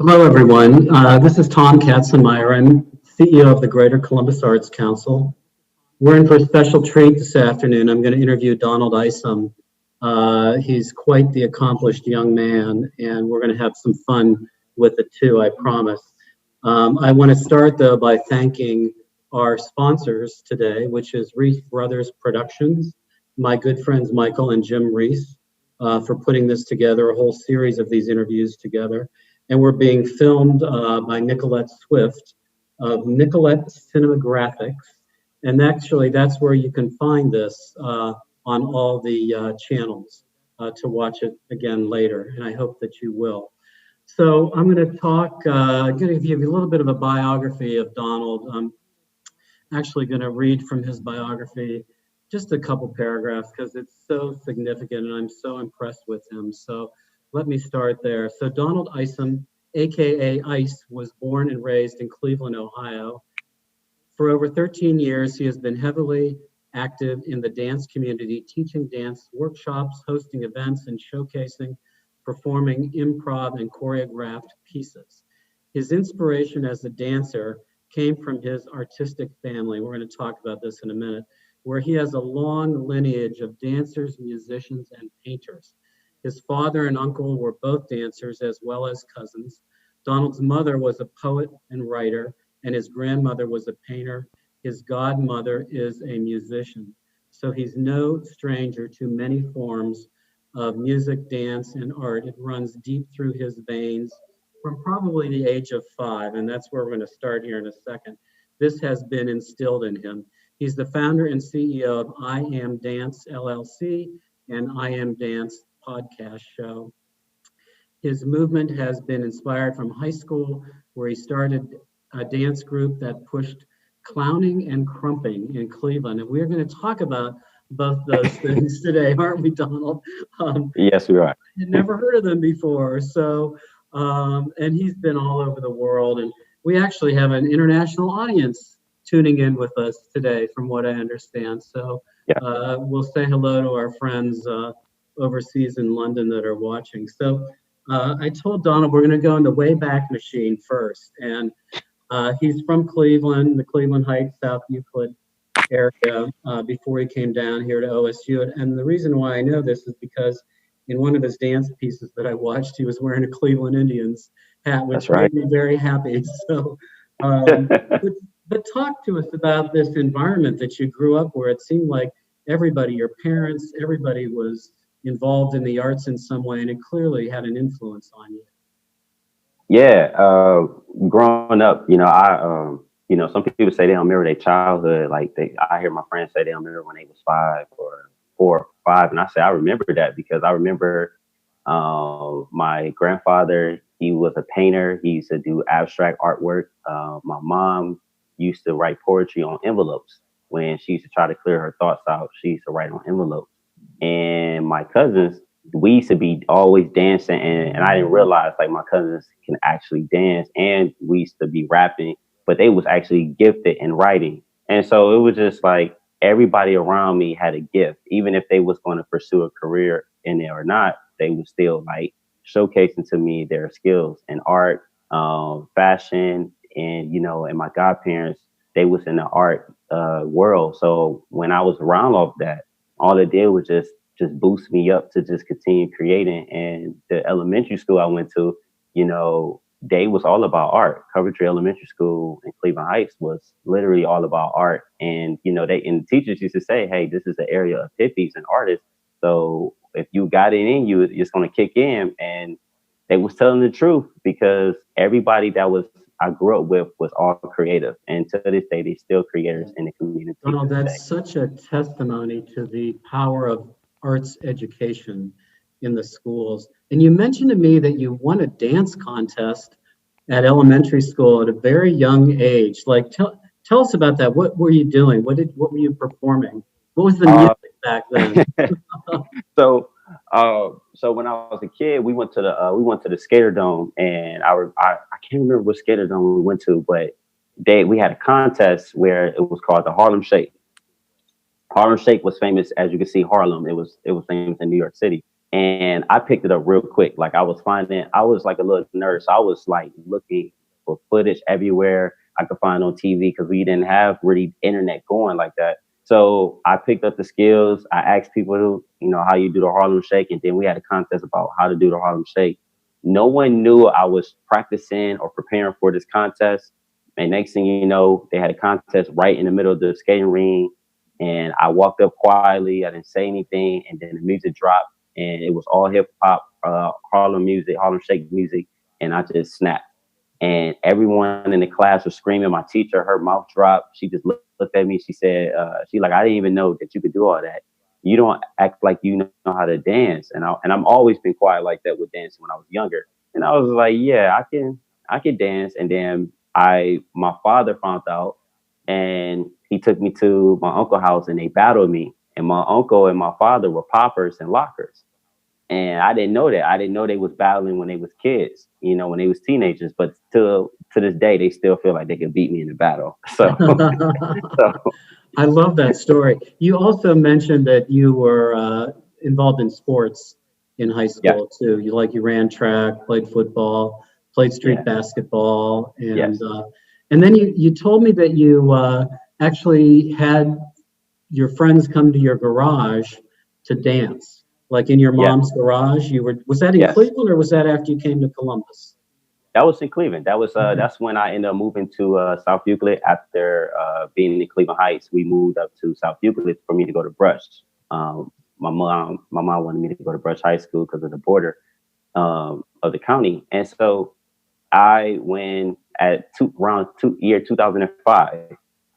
Hello, everyone. This is Tom Katzenmeyer. I'm CEO of the Greater Columbus Arts Council. We're in for a special treat this afternoon. I'm going to interview Donald Isom. He's quite the accomplished young man, and we're going to have some fun with it too, I promise. I want to start, though, by thanking our sponsors today, which is Reese Brothers Productions, my good friends Michael and Jim Reese, for putting this together, a whole series of these interviews together. And we're being filmed by Nicolette Swift of Nicolette Cinematographics. And actually, that's where you can find this on all the channels to watch it again later. And I hope that you will. So I'm going to talk, going to give you a little bit of a biography of Donald. I'm actually going to read from his biography just a couple paragraphs because it's so significant and I'm so impressed with him. So let me start there. So Donald Isom, AKA Ice, was born and raised in Cleveland, Ohio. For over 13 years, he has been heavily active in the dance community, teaching dance workshops, hosting events, and showcasing performing improv and choreographed pieces. His inspiration as a dancer came from his artistic family. We're going to talk about this in a minute, where he has a long lineage of dancers, musicians, and painters. His father and uncle were both dancers as well as cousins. Donald's mother was a poet and writer, and his grandmother was a painter. His godmother is a musician. So he's no stranger to many forms of music, dance, and art. It runs deep through his veins from probably the age of 5, and that's where we're going to start here in a second. This has been instilled in him. He's the founder and CEO of I Am Dance LLC and I Am Dance podcast show. His movement has been inspired from high school, where he started a dance group that pushed clowning and crumping in Cleveland. And we're going to talk about both those things today, aren't we, Donald? Yes, we are. I'd never heard of them before. So, and he's been all over the world. And we actually have an international audience tuning in with us today, from what I understand. So Yeah, we'll say hello to our friends overseas in London that are watching. So I told Donald we're going to go in the Wayback Machine first. And he's from Cleveland, the Cleveland Heights, South Euclid area, before he came down here to OSU. And the reason why I know this is because in one of his dance pieces that I watched, he was wearing a Cleveland Indians hat, that's which right. made me very happy. So, um, but, but talk to us about this environment that you grew up where it seemed like everybody, your parents, everybody was involved in the arts in some way, and it clearly had an influence on you. Yeah, growing up, some people say they don't remember their childhood. I hear my friends say they don't remember when they was 5 or 4 or 5, and I say I remember that because I remember my grandfather. He was a painter. He used to do abstract artwork. My mom used to write poetry on envelopes. When she used to try to clear her thoughts out, she used to write on envelopes. And my cousins, we used to be always dancing, and I didn't realize like my cousins can actually dance, and we used to be rapping, but they was actually gifted in writing. And so it was just like everybody around me had a gift, even if they was going to pursue a career in it or not, they was still like showcasing to me their skills in art, fashion, and and my godparents, they was in the art world. So when I was around all of that, all it did was just boost me up to just continue creating. And the elementary school I went to, they was all about art. Coventry Elementary School in Cleveland Heights was literally all about art. And the teachers used to say, "Hey, this is an area of hippies and artists. So if you got it in you, it's going to kick in." And they was telling the truth because everybody that was I grew up with was all creative, and to this day, they still creators in the community to Donald, this day. that's such a testimony to the power of arts education in the schools. And you mentioned to me that you won a dance contest at elementary school at a very young age. Like, tell us about that. What were you doing? What were you performing? What was the Uh, music back then? so when I was a kid, we went to the Skater Dome, and I can't remember what Skater Dome we went to, but we had a contest where it was called the Harlem Shake. Harlem Shake was famous, as you can see, Harlem. It was famous in New York City, And I picked it up real quick. Like I was like a little nerd. So I was like looking for footage everywhere I could find on TV because we didn't have really internet going like that. So I picked up the skills. I asked people to, how you do the Harlem Shake. And then we had a contest about how to do the Harlem Shake. No one knew I was practicing or preparing for this contest. And next thing you know, they had a contest right in the middle of the skating ring. And I walked up quietly. I didn't say anything. And then the music dropped and it was all hip hop, Harlem music, Harlem Shake music. And I just snapped. And everyone in the class was screaming. My teacher, her mouth dropped. She just looked at me. She said, I didn't even know that you could do all that. You don't act like you know how to dance. And I'm always been quiet like that with dancing when I was younger. And I was like, yeah, I can dance. And then my father found out and he took me to my uncle's house and they battled me. And my uncle and my father were poppers and lockers. And I didn't know that. I didn't know they was battling when they was kids, when they was teenagers. But to this day, they still feel like they can beat me in a battle. So, I love that story. You also mentioned that you were involved in sports in high school too. You ran track, played football, played street basketball, and then you told me that you actually had your friends come to your garage to dance. Like in your mom's garage, was that in Cleveland or was that after you came to Columbus? That was in Cleveland. That was that's when I ended up moving to South Euclid after being in Cleveland Heights. We moved up to South Euclid for me to go to Brush. My mom wanted me to go to Brush High School because of the border of the county, and so I went at year 2005.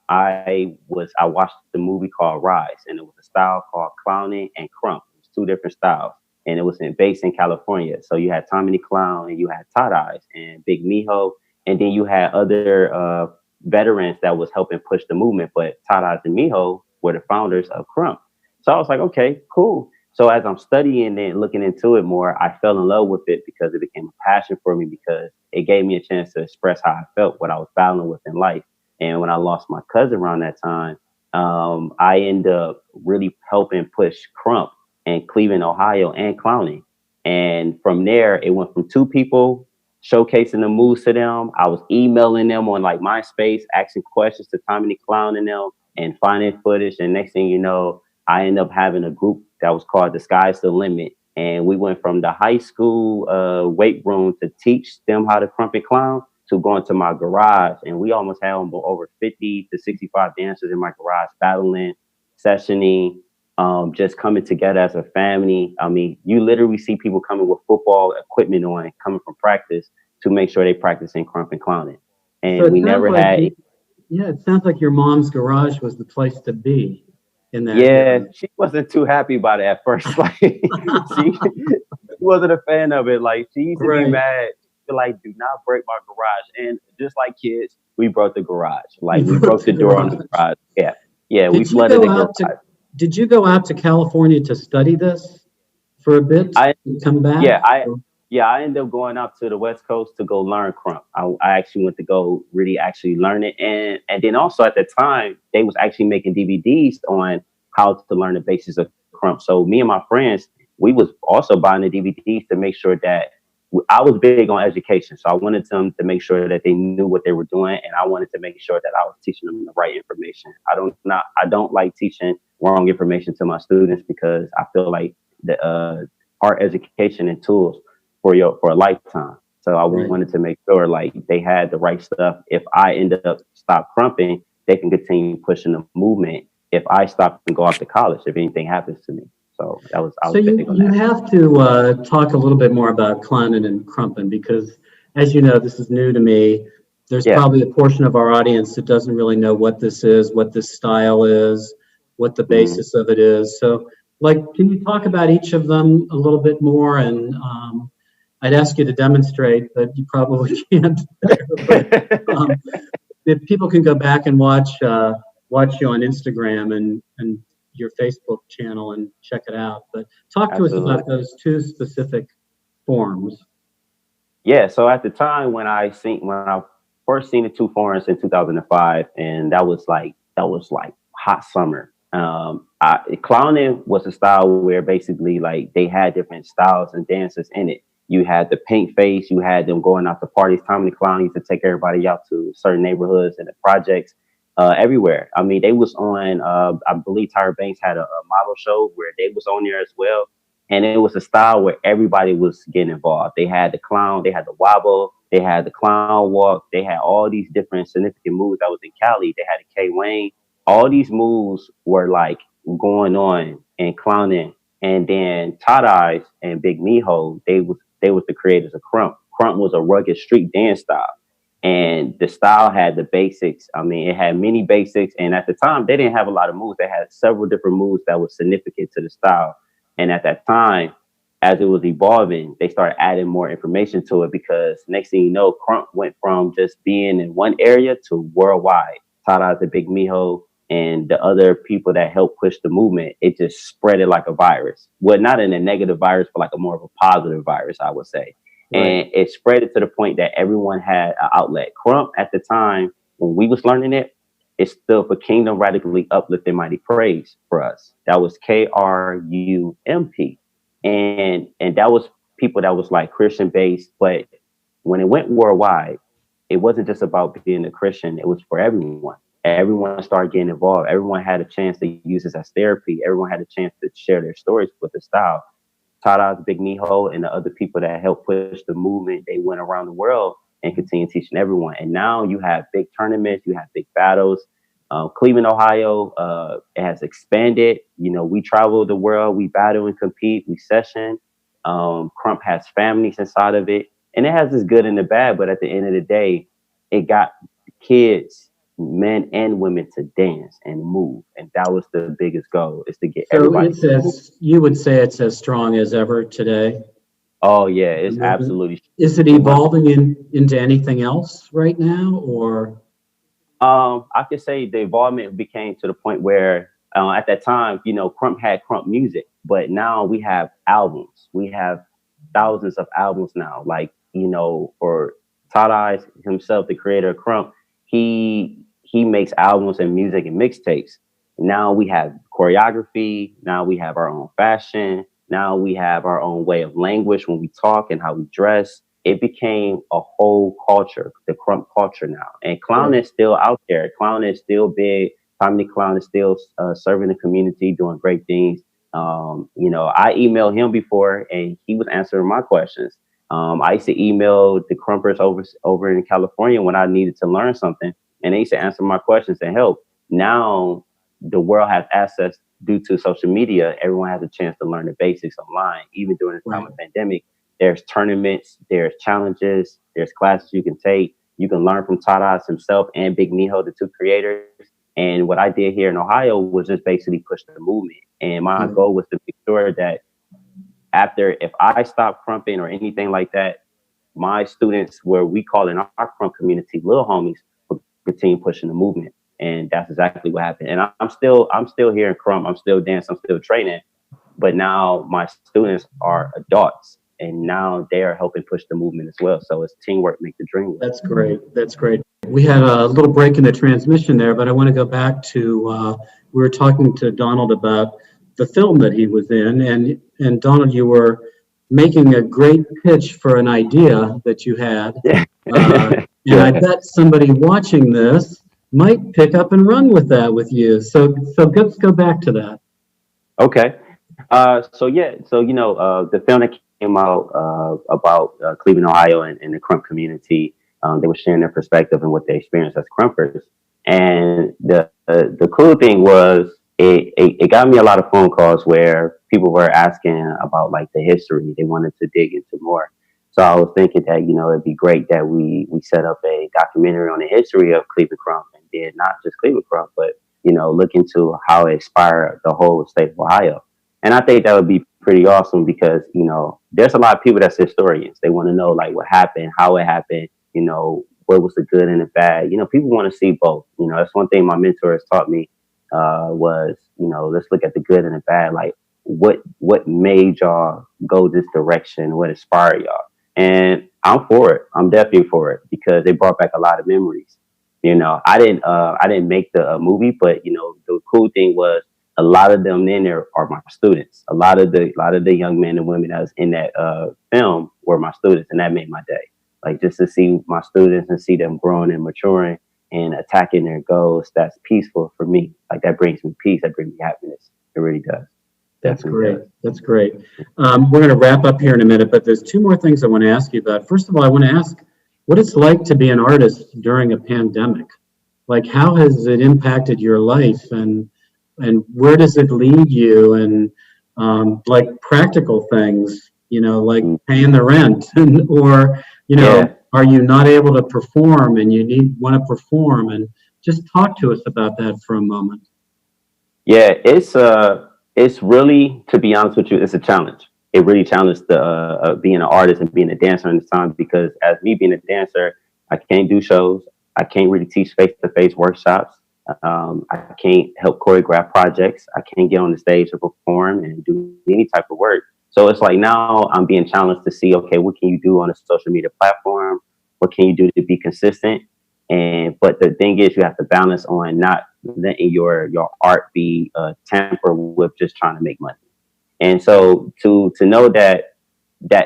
I watched the movie called Rise, and it was a style called clowning and crump. It was two different styles, and it was based in California. So you had Tommy the Clown, and you had Todd Eyes and Big Mijo, and then you had other veterans that was helping push the movement. But Todd Eyes and Mijo were the founders of crump. So I was like, okay, cool. So as I'm studying and looking into it more, I fell in love with it because it became a passion for me because it gave me a chance to express how I felt, what I was battling with in life. And when I lost my cousin around that time, I ended up really helping push crump in Cleveland, Ohio, and clowning. And from there, it went from two people showcasing the moves to them. I was emailing them on like MySpace, asking questions to Tommy the Clown and them, and finding footage. And next thing you know, I ended up having a group that was called The Sky's the Limit. And we went from the high school weight room to teach them how to crump and clown to going to my garage. And we almost had over 50 to 65 dancers in my garage, battling, sessioning, just coming together as a family. I mean, you literally see people coming with football equipment on, coming from practice to make sure they practice in crump and clowning. And So we never had. It sounds like your mom's garage was the place to be in that. Yeah, she wasn't too happy about it at first. Like she wasn't a fan of it. Like she used to be mad. Like, do not break my garage. And just like kids, we broke the garage. Like we broke the door on the garage. Yeah, we flooded the garage. Did you go out to California to study this for a bit and come back? I ended up going out to the West Coast to go learn crump. I actually went to go really actually learn it. And then also at the time, they was actually making DVDs on how to learn the basics of crump. So me and my friends, we was also buying the DVDs to make sure that I was big on education. So I wanted them to make sure that they knew what they were doing. And I wanted to make sure that I was teaching them the right information. I don't like teaching wrong information to my students because I feel like the art education and tools for a lifetime. So I wanted to make sure like they had the right stuff. If I ended up stop crumping, they can continue pushing the movement. If I stop and go off to college, if anything happens to me. So you have to talk a little bit more about clowning and crumping because, as you know, this is new to me. There's probably a portion of our audience that doesn't really know what this is, what this style is, what the basis of it is. So, can you talk about each of them a little bit more? And I'd ask you to demonstrate, but you probably can't. If people can go back and watch you on Instagram and your Facebook channel and check it out. But talk to us about those two specific forms. Yeah. So at the time when I first seen the two forms in 2005, and that was like hot summer. Clowning was a style where basically like they had different styles and dances in it. You had the paint face, you had them going out to parties. Tommy the Clown used to take everybody out to certain neighborhoods and the projects everywhere. I mean, they was on. I believe Tyra Banks had a model show where they was on there as well, and it was a style where everybody was getting involved. They had the clown, they had the wobble, they had the clown walk, they had all these different significant moves. That was in Cali. They had a K Wayne. All these moves were like going on and clowning. And then Todd Eyes and Big Miho, they was the creators of Crump. Crump was a rugged street dance style. And the style had the basics. I mean, it had many basics. And at the time, they didn't have a lot of moves. They had several different moves that were significant to the style. And at that time, as it was evolving, they started adding more information to it because next thing you know, Crump went from just being in one area to worldwide. Shout out to Big Miho and the other people that helped push the movement. It just spread it like a virus. Well, not in a negative virus, but like a more of a positive virus, I would say. Right. And it spread it to the point that everyone had an outlet. Crump at the time when we was learning it, it stood for Kingdom Radically Uplifting Mighty Praise for us. That was KRUMP. And that was people that was like Christian based, but when it went worldwide, it wasn't just about being a Christian, it was for everyone. Everyone started getting involved. Everyone had a chance to use this as therapy. Everyone had a chance to share their stories with the style. Tada's Big Miho and the other people that helped push the movement, they went around the world and continued teaching everyone. And now you have big tournaments, you have big battles. Cleveland, Ohio, it has expanded. You know, we travel the world, we battle and compete, we session. Crump has families inside of it, and it has this good and the bad. But at the end of the day, it got kids, men and women, to dance and move, and that was the biggest goal: is to get everybody. You would say it's as strong as ever today. Oh yeah, it's absolutely. Is it evolving into anything else right now, or? I could say the involvement became to the point where at that time, you know, Crump had Crump music, but now we have albums. We have thousands of albums now. Like, you know, for Todd Eyes himself, the creator of Crump, he makes albums and music and mixtapes. Now we have choreography. Now we have our own fashion. Now we have our own way of language when we talk and how we dress. It became a whole culture, the Crump culture now. And clown is still out there. Clown is still big. Tommy the Clown is still serving the community, doing great things. You know, I emailed him before and he was answering my questions. I used to email the Crumpers over in California when I needed to learn something, and they used to answer my questions and help. Now the world has access due to social media. Everyone has a chance to learn the basics online, even during the time of pandemic. There's tournaments, there's challenges, there's classes you can take. You can learn from Tadas himself and Big Miho, the two creators. And what I did here in Ohio was just basically push the movement. And my goal was to make sure that if I stop crumping or anything like that, my students, where we call in our crump community, little homies, will continue pushing the movement. And that's exactly what happened. And I'm still here in Crump. I'm still dancing. I'm still training. But now my students are adults, and now they are helping push the movement as well. So it's teamwork make the dream work. That's great. That's great. We had a little break in the transmission there, but I want to go back to, we were talking to Donald about the film that he was in. And Donald, you were making a great pitch for an idea that you had. And I bet somebody watching this might pick up and run with that with you. So let's go back to that. Okay. So you know, the film that came out about Cleveland, Ohio, and the Crump community, they were sharing their perspective and what they experienced as Crumpers. And the cool thing was it got me a lot of phone calls where people were asking about like the history. They wanted to dig into more. So I was thinking that, you know, it'd be great that we set up a documentary on the history of Cleveland Crump, and did not just Cleveland Crump, but, you know, look into how it inspired the whole state of Ohio. And I think that would be pretty awesome because, you know, there's a lot of people that's historians. They want to know like what happened, how it happened, you know, what was the good and the bad. You know, people want to see both. You know, that's one thing my mentor has taught me was, you know, let's look at the good and the bad. Like what made y'all go this direction? What inspired y'all? And I'm for it. I'm definitely for it because it brought back a lot of memories. You know, I didn't make the movie, but, you know, the cool thing was a lot of them in there are my students. A lot of the young men and women that was in that film were my students, and that made my day. Like just to see my students and see them growing and maturing and attacking their goals, that's peaceful for me. Like that brings me peace. That brings me happiness. It really does. That's great. That's great. We're going to wrap up here in a minute, but there's two more things I want to ask you about. First of all, I want to ask what it's like to be an artist during a pandemic. Like, how has it impacted your life, and where does it lead you? And like practical things, like paying the rent, or are you not able to perform and you want to perform? And just talk to us about that for a moment. Yeah, it's really, to be honest with you, it's a challenge. It really challenged the being an artist and being a dancer in this time, because as me being a dancer, I can't do shows. I can't really teach face-to-face workshops. I can't help choreograph projects. I can't get on the stage to perform and do any type of work. So it's like now I'm being challenged to see, okay, what can you do on a social media platform? What can you do to be consistent? But the thing is, you have to balance on not letting your art be tempered with just trying to make money. And so to know that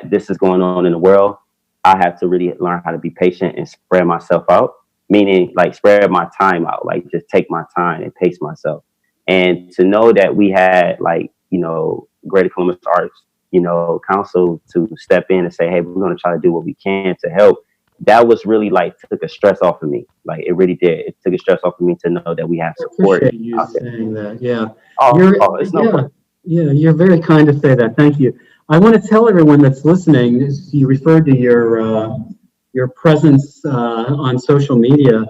this is going on in the world, I have to really learn how to be patient and spread myself out. Meaning, like, spread my time out, like just take my time and pace myself. And to know that we had, like, Greater Columbus Arts, Council to step in and say, hey, we're going to try to do what we can to help. That was really like took a stress off of me. Like it really did. It took a stress off of me to know that we have support. I appreciate you saying that. Yeah. It's no problem. Yeah, you're very kind to say that. Thank you. I want to tell everyone that's listening, you referred to your presence on social media.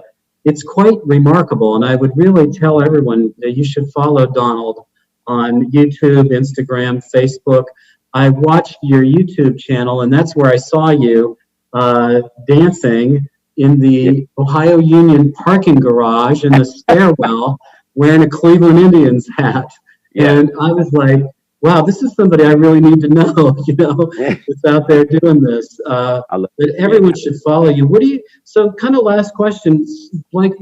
It's quite remarkable, and I would really tell everyone that you should follow Donald on YouTube, Instagram, Facebook. I watched your YouTube channel, and that's where I saw you dancing in the Ohio Union parking garage in the stairwell wearing a Cleveland Indians hat. Yeah. And I was like, wow, this is somebody I really need to know, that's out there doing this. But everyone should follow you. So kind of last question, like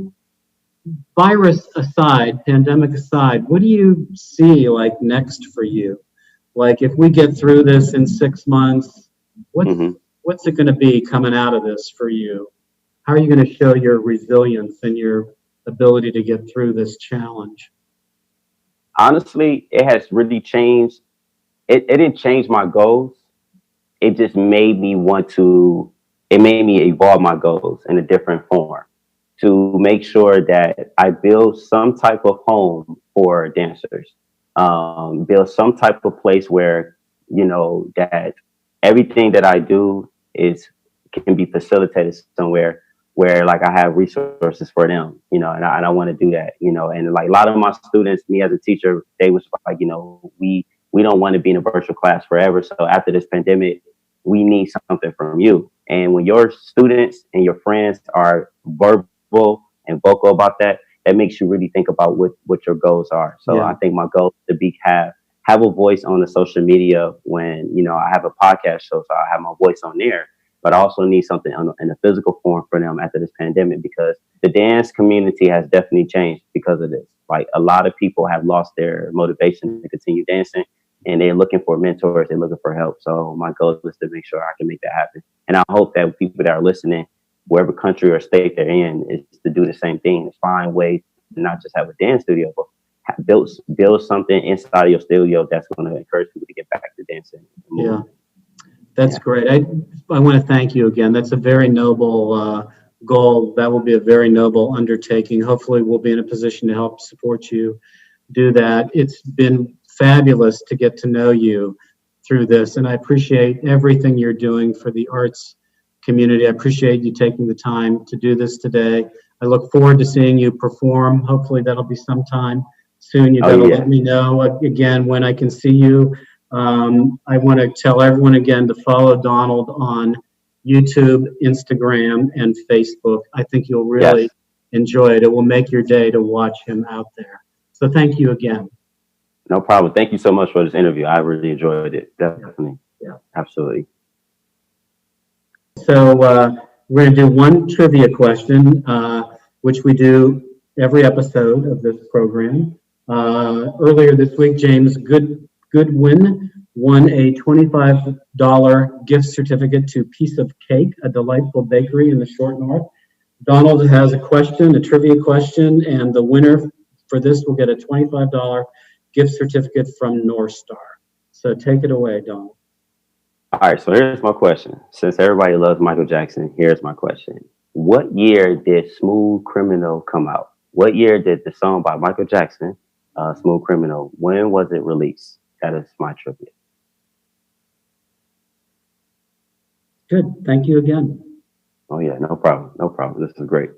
virus aside, pandemic aside, what do you see like next for you? Like if we get through this in 6 months, what's it going to be coming out of this for you? How are you going to show your resilience and your ability to get through this challenge? Honestly, it has really changed. It didn't change my goals. It just made me it made me evolve my goals in a different form to make sure that I build some type of home for dancers, build some type of place where, that everything that I do can be facilitated somewhere where like I have resources for them, and I want to do that, and like a lot of my students, me as a teacher, they was like, we don't want to be in a virtual class forever. So after this pandemic, we need something from you. And when your students and your friends are verbal and vocal about that, that makes you really think about what your goals are. So I think my goal is to have a voice on the social media when, I have a podcast show, so I have my voice on there. But I also need something in a physical form for them after this pandemic, because the dance community has definitely changed because of this. Like a lot of people have lost their motivation to continue dancing, and they're looking for mentors, they're looking for help. So my goal is to make sure I can make that happen. And I hope that people that are listening, wherever country or state they're in, is to do the same thing, is find ways to not just have a dance studio, but build something inside of your studio that's going to encourage people to get back to dancing. Yeah. That's great. I want to thank you again. That's a very noble goal. That will be a very noble undertaking. Hopefully we'll be in a position to help support you do that. It's been fabulous to get to know you through this, and I appreciate everything you're doing for the arts community. I appreciate you taking the time to do this today. I look forward to seeing you perform. Hopefully that'll be sometime soon. You got to let me know again when I can see you. I want to tell everyone again to follow Donald on YouTube, Instagram, and Facebook. I think you'll really enjoy it. It will make your day to watch him out there. So thank you again. No problem. Thank you so much for this interview. I really enjoyed it. Definitely. Yeah, absolutely. So we're going to do one trivia question, which we do every episode of this program. Earlier this week, James Goodwin won a $25 gift certificate to Piece of Cake, a delightful bakery in the Short North. Donald has a question, a trivia question, and the winner for this will get a $25 gift certificate from North Star. So take it away, Donald. All right, so here's my question. Since everybody loves Michael Jackson, here's my question. What year did Smooth Criminal come out? What year did the song by Michael Jackson, Smooth Criminal, when was it released? That is my trivia. Good. Thank you again. Oh, yeah, no problem. No problem. This is great.